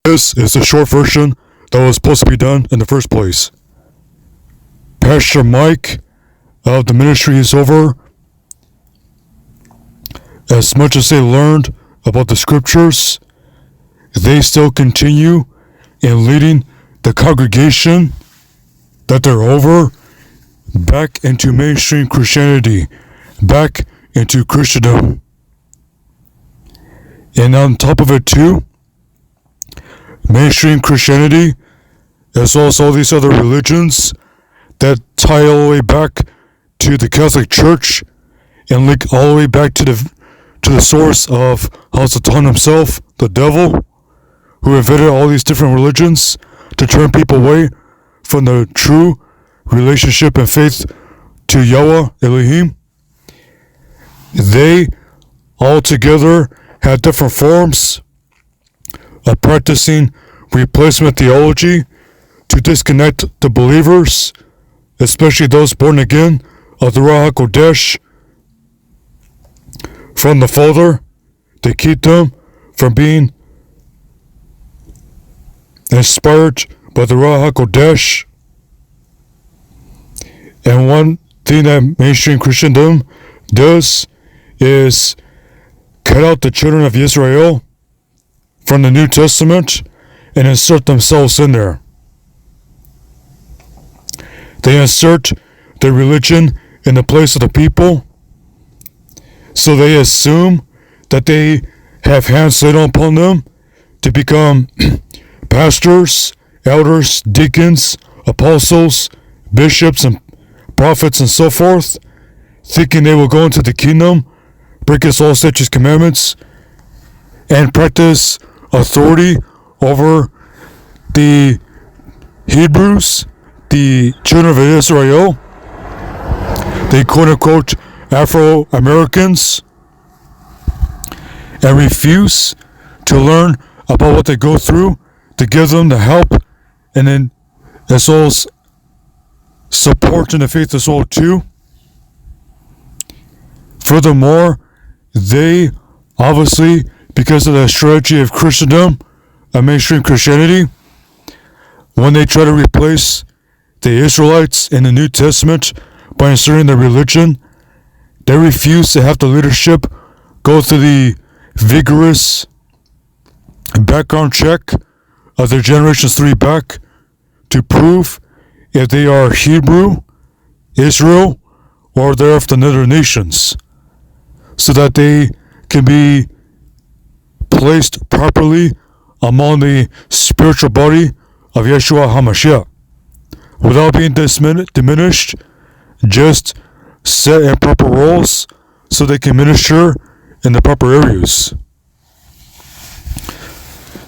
This is the short version that was supposed to be done in the first place. Pastor Mike of the ministry is over. As much as they learned about the scriptures, they still continue in leading the congregation that they're over back into mainstream Christianity, back into Christendom. And on top of it too, mainstream Christianity, as well as all these other religions that tie all the way back to the Catholic Church and link all the way back to the source of Satan himself, the devil, who invented all these different religions to turn people away from the true relationship and faith to Yahweh, Elohim. They all together have different forms of practicing replacement theology to disconnect the believers, especially those born again of the Ruach HaKodesh, from the Father, to keep them from being inspired by the Ruach HaKodesh. And one thing that mainstream Christendom does is cut out the children of Israel from the New Testament and insert themselves in there. They insert their religion in the place of the people, so they assume that they have hands laid upon them to become pastors, elders, deacons, apostles, bishops, and prophets, and so forth, thinking they will go into the kingdom, break His law, statutes, commandments, and practice authority over the Hebrews, the children of Israel, the quote-unquote Afro-Americans, and refuse to learn about what they go through to give them the help and then as well as support in the faith as well too. Furthermore, they obviously, because of the strategy of Christendom and mainstream Christianity, when they try to replace the Israelites in the New Testament by inserting their religion, they refuse to have the leadership go through the vigorous background check of their generations 3 back to prove if they are Hebrew, Israel, or they're of the other nations, so that they can be placed properly among the spiritual body of Yeshua HaMashiach, without being diminished, just set in proper roles so they can minister in the proper areas.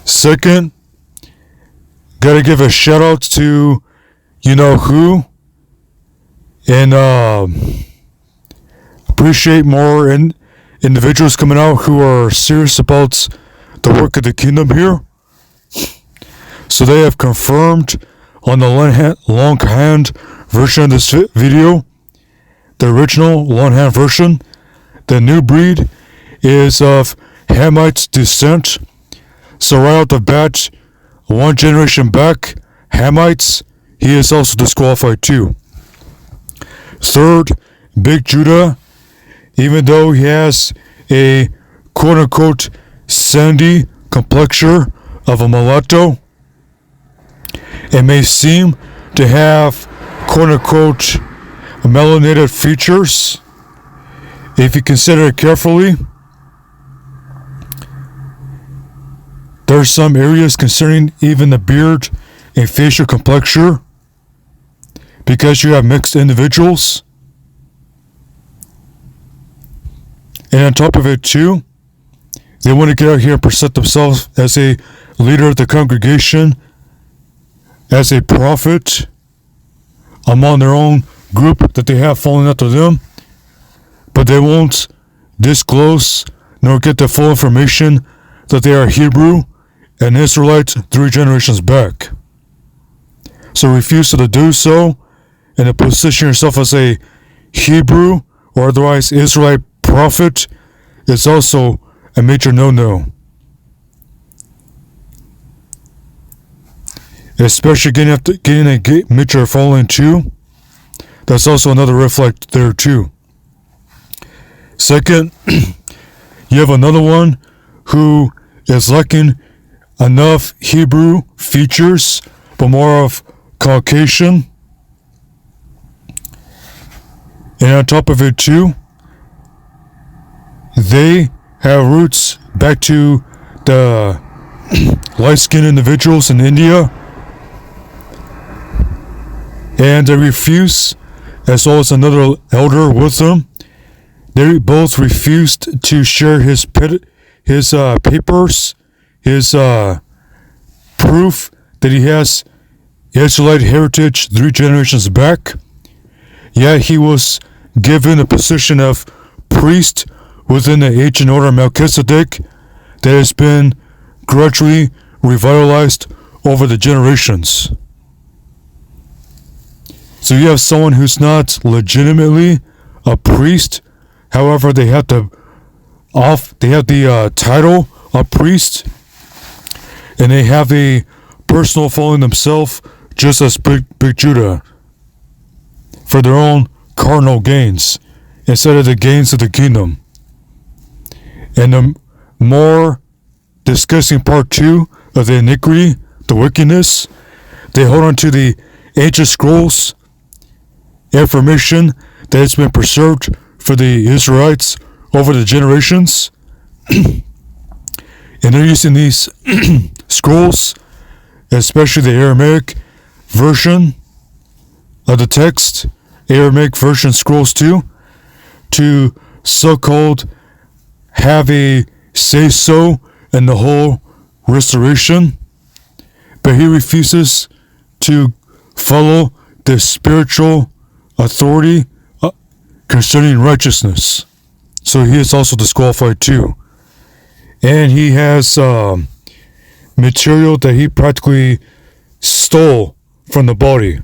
Second, gotta give a shout out to you know who, and appreciate more individuals coming out who are serious about the work of the kingdom here. So they have confirmed on the longhand version of this video, the original longhand version, the new breed is of Hamite descent. So right out the bat, one generation back, Hamites, he is also disqualified too. Third, Big Judah, even though he has a quote-unquote sandy complexion of a mulatto, it may seem to have quote-unquote melanated features. If you consider it carefully, there are some areas concerning even the beard and facial complexion, because you have mixed individuals. And on top of it too, they want to get out here and present themselves as a leader of the congregation, as a prophet among their own group that they have fallen after them, but they won't disclose nor get the full information that they are Hebrew and Israelites 3 generations back. So refuse to do so, and to position yourself as a Hebrew or otherwise Israelite prophet is also a major no-no. especially getting a mixture of following too. That's also another red flag there too. Second, you have another one who is lacking enough Hebrew features, but more of Caucasian. And on top of it too, they have roots back to the light-skinned individuals in India. And they refuse, as well as another elder with them, they both refused to share his papers, his proof that he has Israelite heritage 3 generations back. Yet he was given the position of priest within the ancient order of Melchizedek that has been gradually revitalized over the generations. So you have someone who's not legitimately a priest, however they have the title of priest, and they have a personal following themselves, just as Big Judah, for their own carnal gains instead of the gains of the kingdom. And the more discussing part 2 of the iniquity, the wickedness, they hold on to the ancient scrolls, information that has been preserved for the Israelites over the generations. And they're using these scrolls, especially the Aramaic version of the text, Aramaic version scrolls too, to so-called have a say-so in the whole restoration. But he refuses to follow the spiritual authority concerning righteousness. So he is also disqualified too. And he has material that he practically stole from the body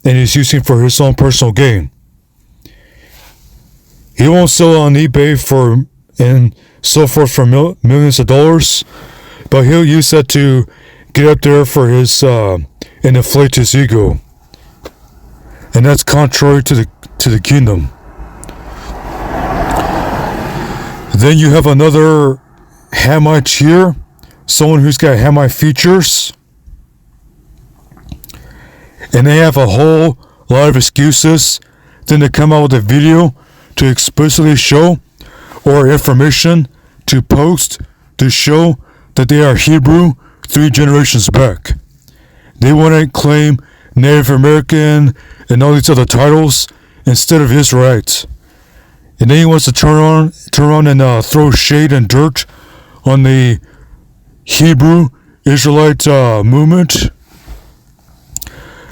and is using for his own personal gain. He won't sell it on eBay for and so forth for millions of dollars, but he'll use that to get up there for his and inflate his ego. And that's contrary to the kingdom. Then you have another Hamite here, someone who's got Hamite features, and they have a whole lot of excuses. Then they come out with a video to explicitly show, or information to post to show that they are Hebrew 3 generations back. They want to claim Native American and all these other titles instead of Israelites. And then he wants to turn around and throw shade and dirt on the Hebrew Israelite movement,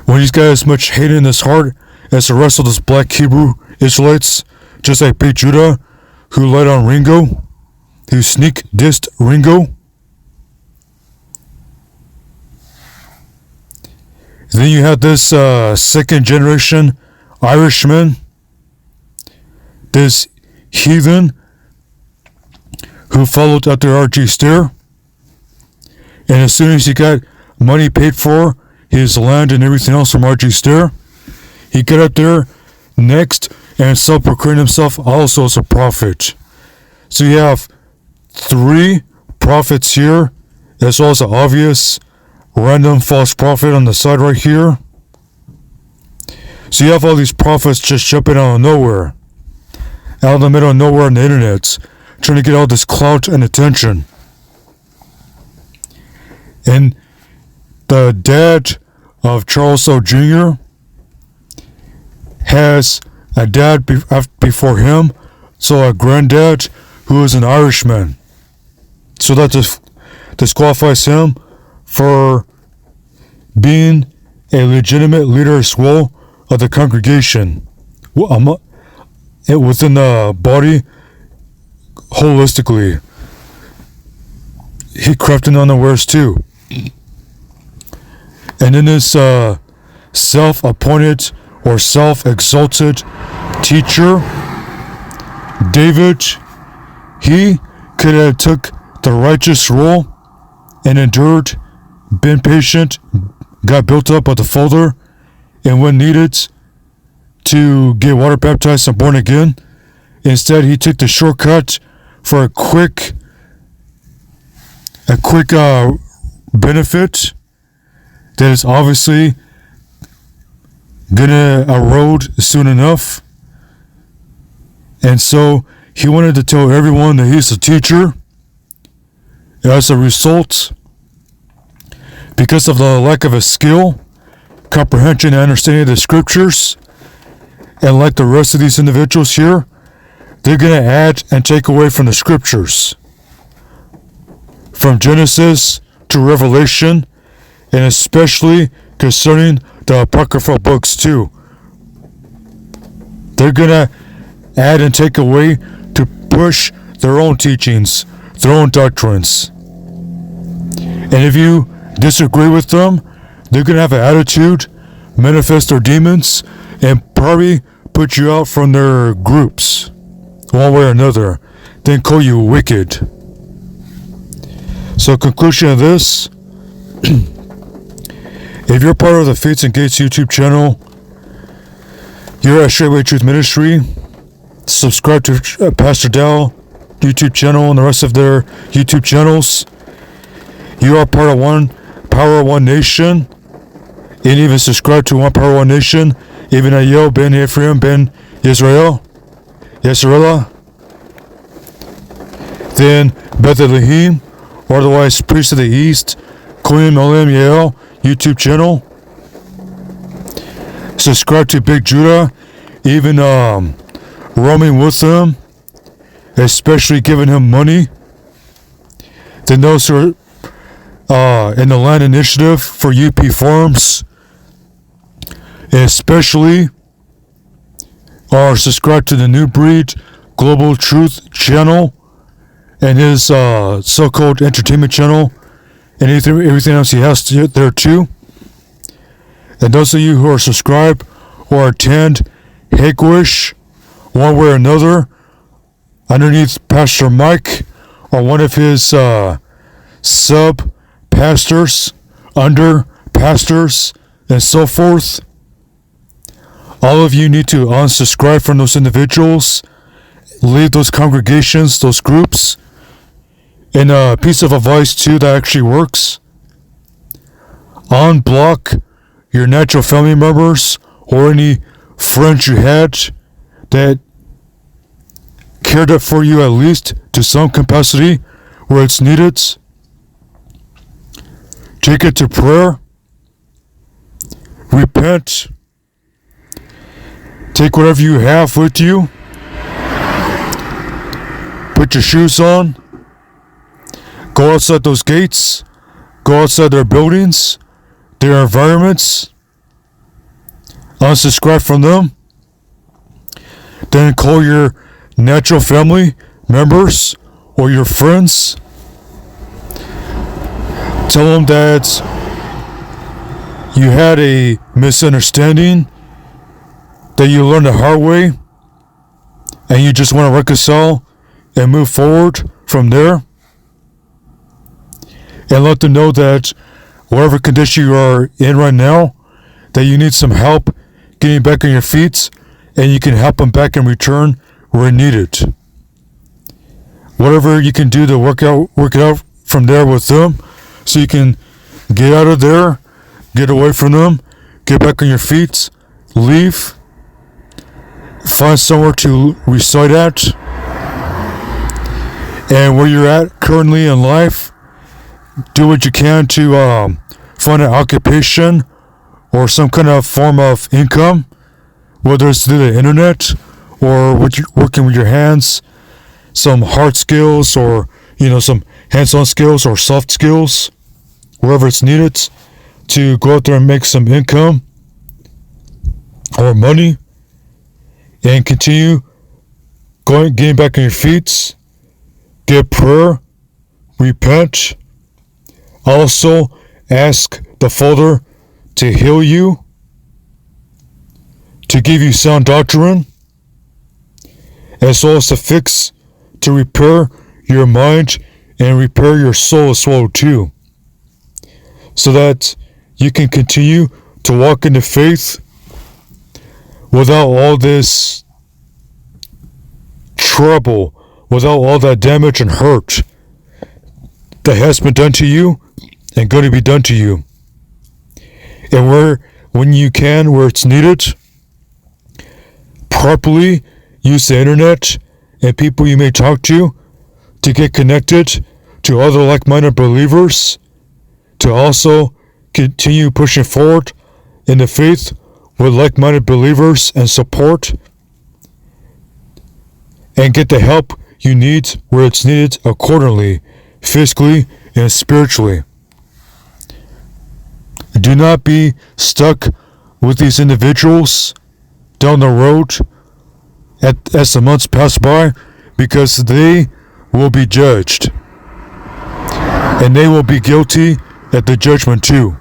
when he's got as much hate in his heart as the rest of those black Hebrew Israelites, just like Big Judah, who lied on Ringo, who sneak dissed Ringo. Then you have this second generation Irishman, this heathen who followed after R.G. Stair. And as soon as he got money paid for, his land and everything else from R.G. Stair, he got up there next and self-proclaimed himself also as a prophet. So you have 3 prophets here, as well as an obvious random false prophet on the side right here. So you have all these prophets just jumping out of nowhere, out of the middle of nowhere on the internet, trying to get all this clout and attention. And the dad of Charles O. Jr. has a dad before him, so a granddad who is an Irishman. So that disqualifies him for being a legitimate leader as well of the congregation within the body holistically. He crept in unawares too. And in this self-appointed or self-exalted teacher, David, he could have took the righteous role and endured, been patient, got built up by the Father, and when needed to get water baptized and born again, instead he took the shortcut for a quick benefit that is obviously gonna erode soon enough. And so he wanted to tell everyone that he's a teacher. As a result, because of the lack of a skill, comprehension, and understanding of the scriptures, and like the rest of these individuals here, they're going to add and take away from the scriptures. From Genesis to Revelation, and especially concerning the apocryphal books too. They're going to add and take away to push their own teachings, their own doctrines. And if you disagree with them, they're going to have an attitude, manifest their demons, and probably put you out from their groups, one way or another, then call you wicked. So conclusion of this, if you're part of the Faiths and Gates YouTube channel, you're at Straightway Truth Ministry, subscribe to Pastor Dell YouTube channel and the rest of their YouTube channels. You are part of One Power, One Nation, and even subscribe to One Power, One Nation, even OlamYah-El, Ben Ephraim, Ben Israel, Yisraelah, then Bethlehem, or otherwise Priest of the East, Queen OlamYah-El YouTube channel. Subscribe to Big Judah, even roaming with him, especially giving him money. Then those who are in the Land Initiative for UP Farms, especially are subscribed to the New Breed Global Truth channel and his so-called entertainment channel and everything else he has there too. And those of you who are subscribed or attend Hagwish one way or another underneath Pastor Mike or one of his sub-pastors, under pastors, and so forth, all of you need to unsubscribe from those individuals, leave those congregations, those groups. And a piece of advice too that actually works: unblock your natural family members or any friends you had that cared up for you at least to some capacity where it's needed. Take it to prayer. Repent. Take whatever you have with you. Put your shoes on. Go outside those gates. Go outside their buildings, their environments. Unsubscribe from them. Then call your natural family members or your friends. Tell them that you had a misunderstanding, that you learned the hard way, and you just want to reconcile and move forward from there. And let them know that whatever condition you are in right now, that you need some help getting back on your feet, and you can help them back in return where needed. Whatever you can do to work it out from there with them, so you can get out of there, get away from them, get back on your feet, leave, find somewhere to reside at, and where you're at currently in life, do what you can to find an occupation or some kind of form of income, whether it's through the internet or working with your hands, some hard skills or some hands-on skills or soft skills, wherever it's needed to go out there and make some income or money, and continue getting back on your feet, get prayer, repent. Also, ask the Father to heal you, to give you sound doctrine, as well as to repair your mind and repair your soul as well too, so that you can continue to walk in the faith without all this trouble, without all that damage and hurt that has been done to you and going to be done to you. And when you can, where it's needed, properly use the internet and people you may talk to get connected to other like-minded believers, to also continue pushing forward in the faith with like-minded believers and support, and get the help you need where it's needed accordingly, physically and spiritually. Do not be stuck with these individuals down the road as the months pass by, because they will be judged, and they will be guilty at the judgment too.